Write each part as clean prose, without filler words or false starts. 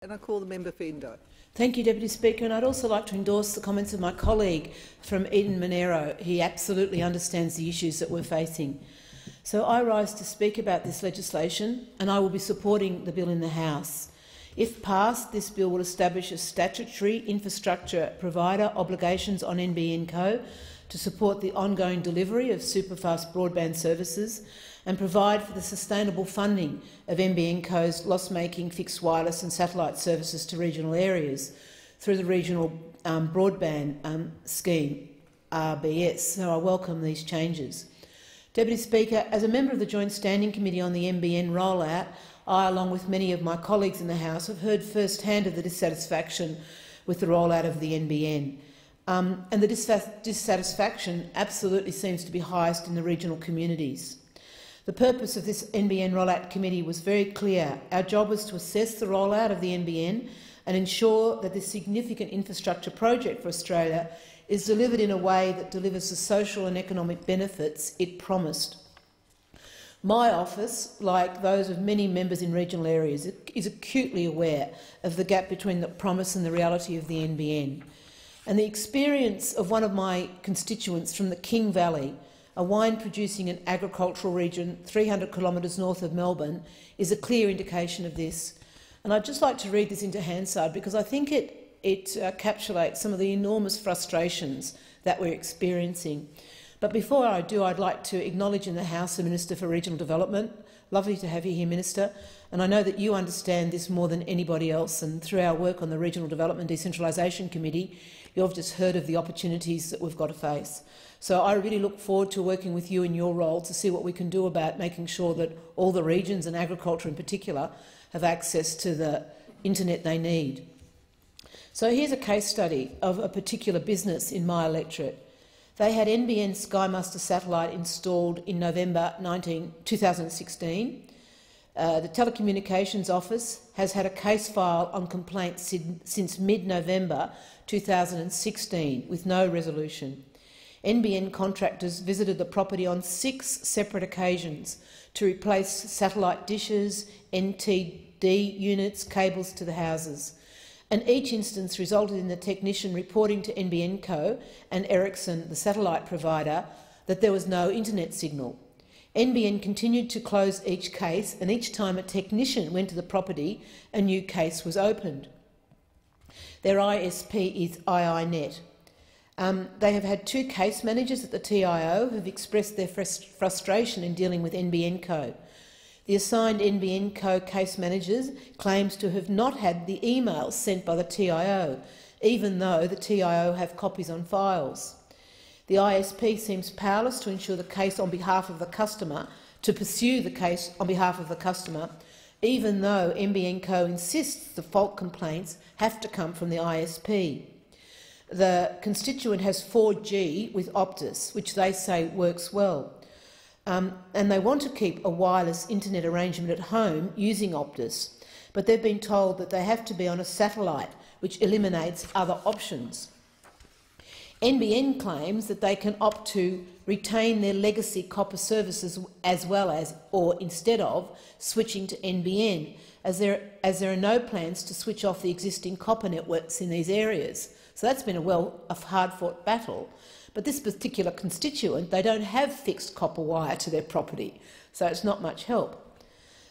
And I call the member for Indo. Thank you, Deputy Speaker, and I'd also like to endorse the comments of my colleague from Eden Monero. He absolutely understands the issues that we're facing. So I rise to speak about this legislation, and I will be supporting the bill in the House. If passed, this bill will establish a statutory infrastructure provider obligations on NBN Co to support the ongoing delivery of superfast broadband services and provide for the sustainable funding of NBN Co's loss-making fixed wireless and satellite services to regional areas through the Regional Broadband Scheme, RBS. So I welcome these changes. Deputy Speaker, as a member of the Joint Standing Committee on the NBN rollout, I, along with many of my colleagues in the House, have heard first-hand of the dissatisfaction with the rollout of the NBN. And the dissatisfaction absolutely seems to be highest in the regional communities. The purpose of this NBN rollout committee was very clear. Our job was to assess the rollout of the NBN and ensure that this significant infrastructure project for Australia is delivered in a way that delivers the social and economic benefits it promised. My office, like those of many members in regional areas, is acutely aware of the gap between the promise and the reality of the NBN. And the experience of one of my constituents from the King Valley, a wine-producing and agricultural region 300 kilometres north of Melbourne, is a clear indication of this. And I'd just like to read this into Hansard because I think it encapsulates some of the enormous frustrations that we're experiencing. But before I do, I'd like to acknowledge in the House the Minister for Regional Development. Lovely to have you here, Minister. And I know that you understand this more than anybody else, and through our work on the Regional Development Decentralisation Committee, you've just heard of the opportunities that we've got to face. So I really look forward to working with you in your role to see what we can do about making sure that all the regions, and agriculture in particular, have access to the internet they need. So here's a case study of a particular business in my electorate. They had NBN SkyMaster satellite installed in November 2016. The Telecommunications Office has had a case file on complaints since mid-November 2016 with no resolution. NBN contractors visited the property on 6 separate occasions to replace satellite dishes, NTD units, cables to the houses. And each instance resulted in the technician reporting to NBN Co and Ericsson, the satellite provider, that there was no internet signal. NBN continued to close each case, and each time a technician went to the property, a new case was opened. Their ISP is IINet. They have had 2 case managers at the TIO who have expressed their frustration in dealing with NBN Co. The assigned NBN Co case managers claims to have not had the emails sent by the TIO, even though the TIO have copies on files. The ISP seems powerless to ensure the case on behalf of the customer, to pursue the case on behalf of the customer, even though NBN Co insists the fault complaints have to come from the ISP. The constituent has 4G with Optus, which they say works well. And they want to keep a wireless internet arrangement at home using Optus, but they've been told that they have to be on a satellite, which eliminates other options. NBN claims that they can opt to retain their legacy copper services as well as, or instead of, switching to NBN, as there are no plans to switch off the existing copper networks in these areas. So that's been a hard-fought battle. But this particular constituent, they don't have fixed copper wire to their property, so it's not much help.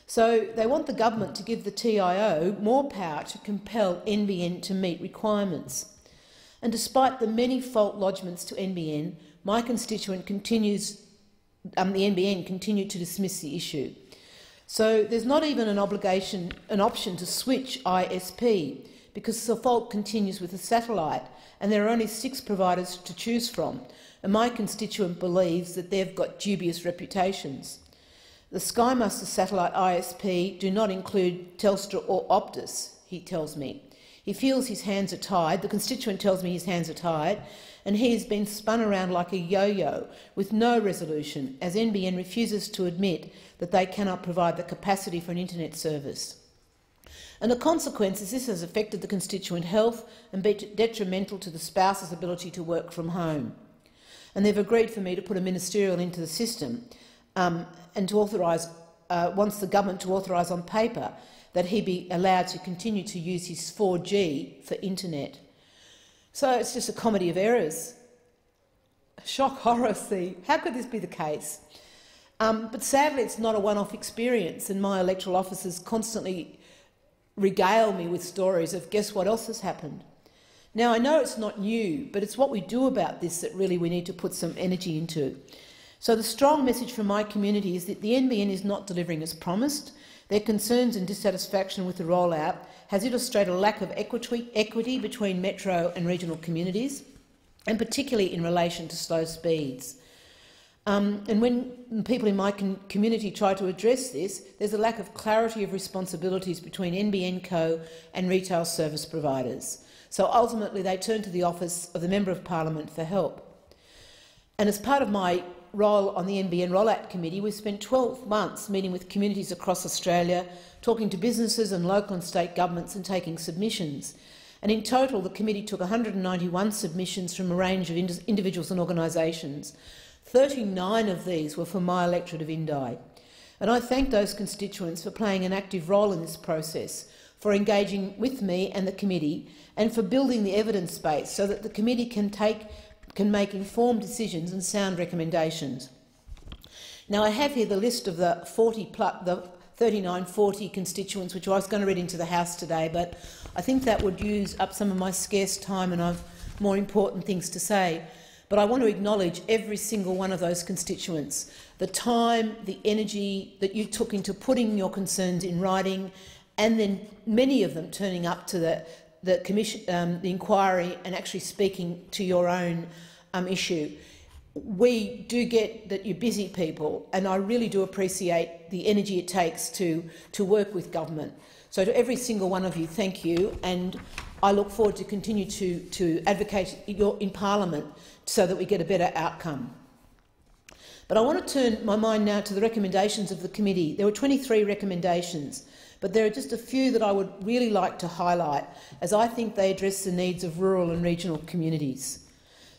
So they want the government to give the TIO more power to compel NBN to meet requirements. And despite the many fault lodgements to NBN, my constituent continues, the NBN continued to dismiss the issue. So there's not even an option to switch ISP, because the fault continues with the satellite, and there are only 6 providers to choose from, and my constituent believes that they've got dubious reputations. The SkyMaster satellite ISP do not include Telstra or Optus, he tells me. He feels his hands are tied, the constituent tells me his hands are tied, and he has been spun around like a yo-yo with no resolution, as NBN refuses to admit that they cannot provide the capacity for an internet service. And the consequence is this has affected the constituent health and been detrimental to the spouse's ability to work from home. And they've agreed for me to put a ministerial into the system and to authorise, wants the government to authorise on paper that he be allowed to continue to use his 4G for internet. So it's just a comedy of errors. Shock, horror, see. How could this be the case? But sadly, it's not a one-off experience, and my electoral officers constantly regale me with stories of guess what else has happened. Now, I know it's not new, but it's what we do about this that really we need to put some energy into. So the strong message from my community is that the NBN is not delivering as promised. Their concerns and dissatisfaction with the rollout has illustrated a lack of equity between metro and regional communities, and particularly in relation to slow speeds. And when people in my community try to address this, there's a lack of clarity of responsibilities between NBN Co and retail service providers. So ultimately they turn to the office of the Member of Parliament for help. And as part of my role on the NBN Rollout Committee, we've spent 12 months meeting with communities across Australia, talking to businesses and local and state governments and taking submissions. And in total, the committee took 191 submissions from a range of individuals and organisations. 39 of these were from my electorate of Indi. And I thank those constituents for playing an active role in this process, for engaging with me and the committee, and for building the evidence base so that the committee can make informed decisions and sound recommendations. Now, I have here the list of the 39-40 constituents, which I was going to read into the House today, but I think that would use up some of my scarce time and I've more important things to say. But I want to acknowledge every single one of those constituents, the time, the energy that you took into putting your concerns in writing, and then many of them turning up to the commission, the inquiry, and actually speaking to your own issue. We do get that you're busy people, and I really do appreciate the energy it takes to work with government. So to every single one of you, thank you, and I look forward to continue to advocate in Parliament so that we get a better outcome. But I want to turn my mind now to the recommendations of the committee. There were 23 recommendations, but there are just a few that I would really like to highlight, as I think they address the needs of rural and regional communities.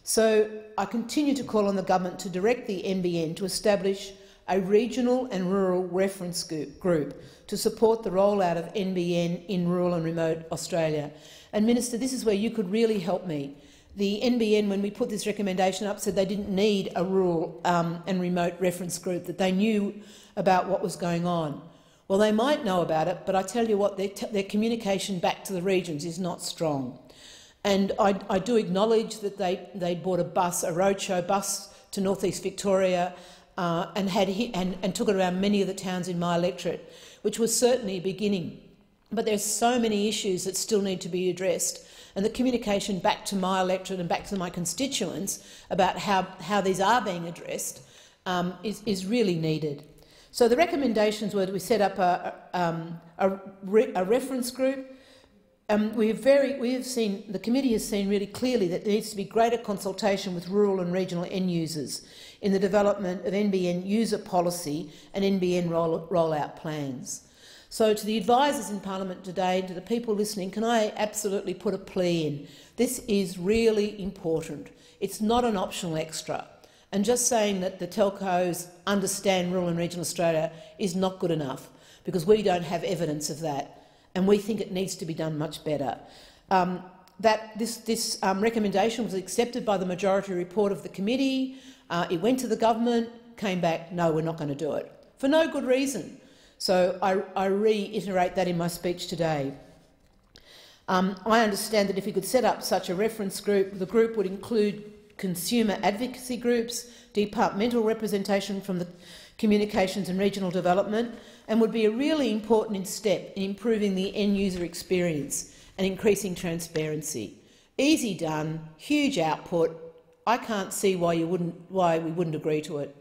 So I continue to call on the government to direct the NBN to establish a regional and rural reference group to support the rollout of NBN in rural and remote Australia. And Minister, this is where you could really help me. The NBN, when we put this recommendation up, said they didn't need a rural and remote reference group, that they knew about what was going on. Well, they might know about it, but I tell you what, their communication back to the regions is not strong. And I do acknowledge that they bought a roadshow bus to North East Victoria and took it around many of the towns in my electorate, which was certainly a beginning. But there's so many issues that still need to be addressed, and the communication back to my electorate and back to my constituents about how these are being addressed is really needed. So the recommendations were that we set up a reference group. The committee has seen really clearly that there needs to be greater consultation with rural and regional end users in the development of NBN user policy and NBN rollout plans. So to the advisors in Parliament today, to the people listening, can I absolutely put a plea in? This is really important. It's not an optional extra. And just saying that the telcos understand rural and regional Australia is not good enough, because we don't have evidence of that, and we think it needs to be done much better. This recommendation was accepted by the majority report of the committee. It went to the government, came back, no, we're not going to do it, for no good reason. So I reiterate that in my speech today. I understand that if we could set up such a reference group, the group would include consumer advocacy groups, departmental representation from the Communications and Regional Development, and would be a really important step in improving the end-user experience and increasing transparency. Easy done, huge output. I can't see why we wouldn't agree to it.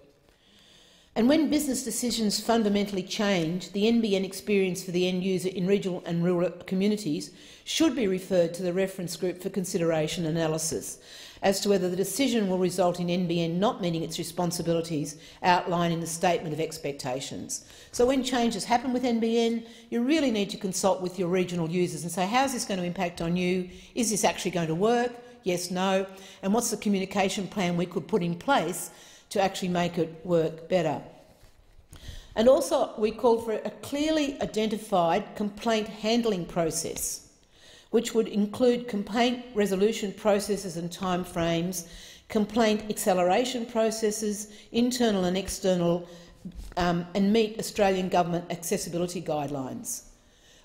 And when business decisions fundamentally change, the NBN experience for the end user in regional and rural communities should be referred to the reference group for consideration and analysis as to whether the decision will result in NBN not meeting its responsibilities outlined in the Statement of Expectations. So when changes happen with NBN, you really need to consult with your regional users and say, how's this going to impact on you? Is this actually going to work? Yes, no? And what's the communication plan we could put in place to actually make it work better? And also we called for a clearly identified complaint handling process, which would include complaint resolution processes and timeframes, complaint acceleration processes, internal and external, and meet Australian government accessibility guidelines.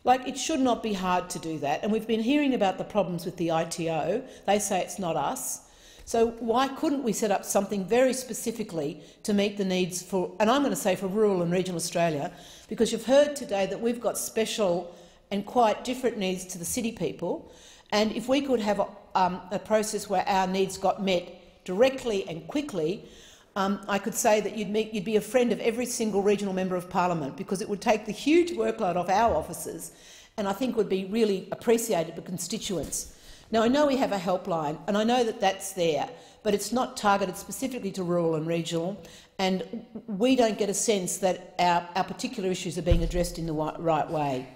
Like, it should not be hard to do that, and we've been hearing about the problems with the ITO. They say it's not us. So why couldn't we set up something very specifically to meet the needs for, and I'm going to say for rural and regional Australia, because you've heard today that we've got special and quite different needs to the city people, and if we could have a process where our needs got met directly and quickly, I could say that you'd be a friend of every single regional member of parliament, because it would take the huge workload off our offices, and I think would be really appreciated by constituents. Now, I know we have a helpline, and I know that that's there, but it's not targeted specifically to rural and regional, and we don't get a sense that our particular issues are being addressed in the right way.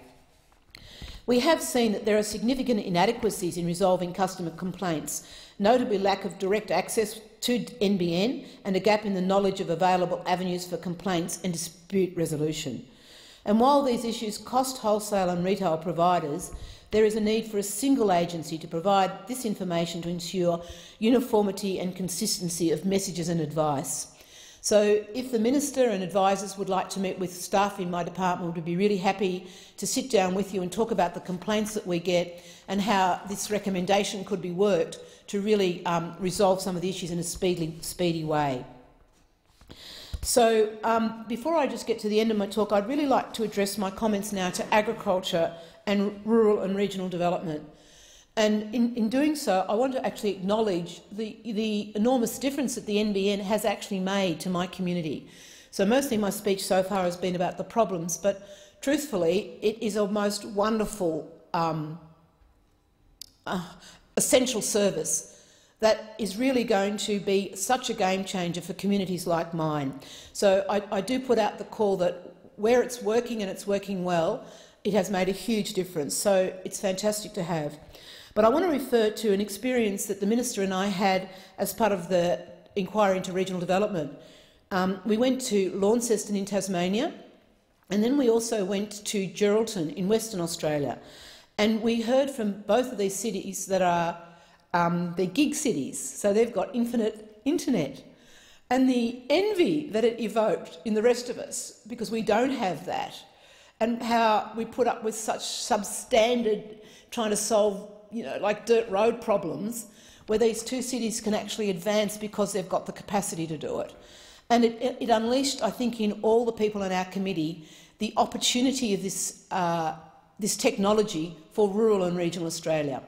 We have seen that there are significant inadequacies in resolving customer complaints, notably lack of direct access to NBN and a gap in the knowledge of available avenues for complaints and dispute resolution. And while these issues cost wholesale and retail providers, there is a need for a single agency to provide this information to ensure uniformity and consistency of messages and advice. So if the Minister and advisers would like to meet with staff in my department, we'd be really happy to sit down with you and talk about the complaints that we get and how this recommendation could be worked to really resolve some of the issues in a speedy way. So before I just get to the end of my talk, I'd really like to address my comments now to agriculture and rural and regional development. And in doing so, I want to actually acknowledge the enormous difference that the NBN has actually made to my community. So mostly my speech so far has been about the problems, but truthfully, it is a most wonderful essential service that is really going to be such a game changer for communities like mine. So I do put out the call that where it's working and it's working well, it has made a huge difference. So it's fantastic to have. But I want to refer to an experience that the Minister and I had as part of the inquiry into regional development. We went to Launceston in Tasmania, and then we also went to Geraldton in Western Australia. And we heard from both of these cities that are they're gig cities, so they've got infinite internet. And the envy that it evoked in the rest of us, because we don't have that, and how we put up with such substandard trying to solve, like dirt road problems, where these two cities can actually advance because they've got the capacity to do it. And it unleashed, I think, in all the people in our committee, the opportunity of this technology for rural and regional Australia,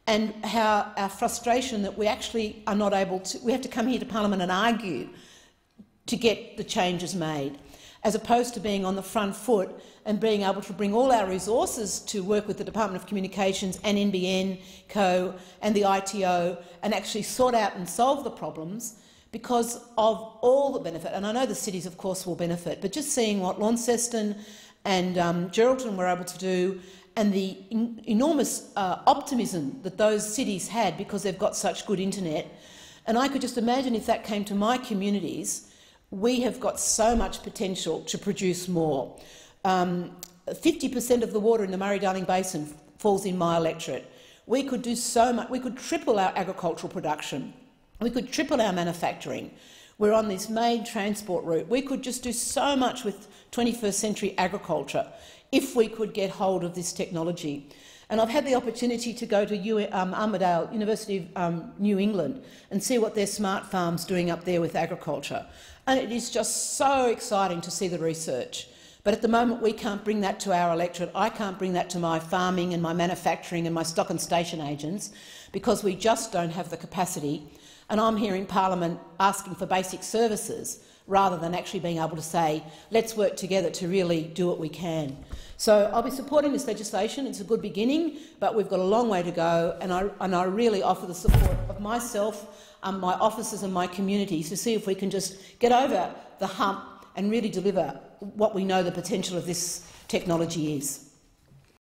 and how our frustration that we actually are not able to, we have to come here to Parliament and argue to get the changes made, as opposed to being on the front foot and being able to bring all our resources to work with the Department of Communications and NBN Co and the ITO and actually sort out and solve the problems because of all the benefit. And I know the cities, of course, will benefit, but just seeing what Launceston and Geraldton were able to do and the enormous optimism that those cities had because they've got such good internet. And I could just imagine if that came to my communities, we have got so much potential to produce more. 50% of the water in the Murray-Darling Basin falls in my electorate. We could do so much. We could triple our agricultural production. We could triple our manufacturing. We're on this main transport route. We could just do so much with 21st century agriculture if we could get hold of this technology. And I've had the opportunity to go to Armidale, University of New England, and see what their smart farm's doing up there with agriculture. And it is just so exciting to see the research. But at the moment we can't bring that to our electorate. I can't bring that to my farming and my manufacturing and my stock and station agents because we just don't have the capacity. And I'm here in Parliament asking for basic services rather than actually being able to say, let's work together to really do what we can. So I'll be supporting this legislation. It's a good beginning, but we've got a long way to go, and I really offer the support of myself, my officers and my communities to see if we can just get over the hump and really deliver what we know the potential of this technology is.